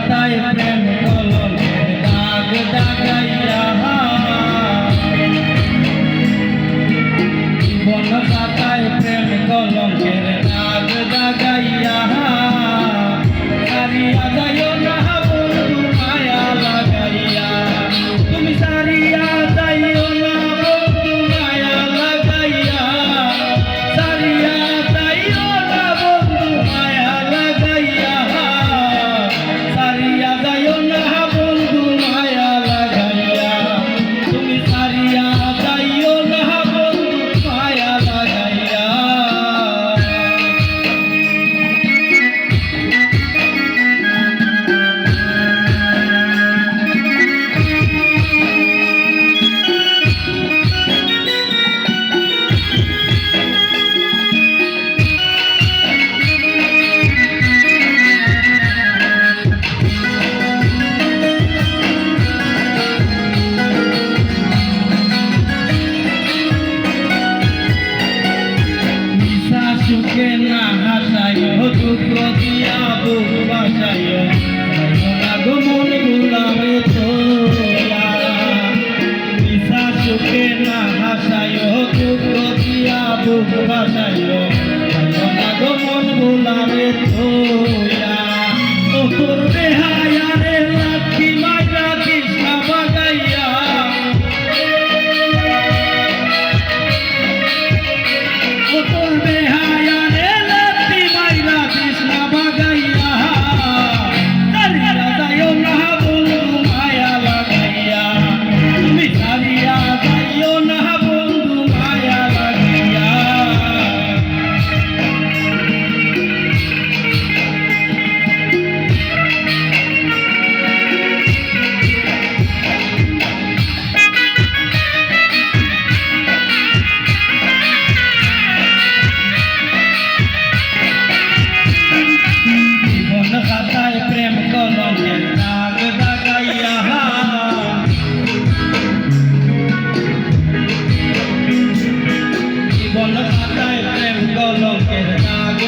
খাতায় প্রেম কলমের দাগ দাগাইয়া, জীবন খাতায় প্রেম কলমের দাগ দাগাইয়া, সারিয়া যাইও না বন্ধু মায়া লাগাইয়া, তুমি সারিয়া যাইও না বন্ধু মায়া লাগাইয়া, সারিয়া যাইও না বন্ধু মায়া লাগাইয়া, সারিয়া যাইও না বন্ধু মায়া লাগাইয়া, তুমি সারিয়া যাইও না বন্ধু মায়া লাগাইয়া। সুখে না হাসাইও, দুঃখ দিয়া বুক বাসাইও, না গো মন গুলাবে তোলা। মিশা সুখে না হাসাইও, দুঃখ দিয়া বুক বাসাইও, না গো মন গুলাবে তোলা। ও তোর বেহায়া রে লাঠি মাইরা কৃষ্ণা বাগাইয়া, ও তোর বেহায়া রে লাঠি মাইরা কৃষ্ণা বাগাইয়া, সারিয়া যাইও না বন্ধু মায়া লাগাইয়া, তুমি সারিয়া যাইও না বন্ধু মায়া লাগাইয়া। জীবন খাতায় প্রেম কলমের দাগ দাগাইয়া, জীবন খাতায় প্রেম কলমের দাগ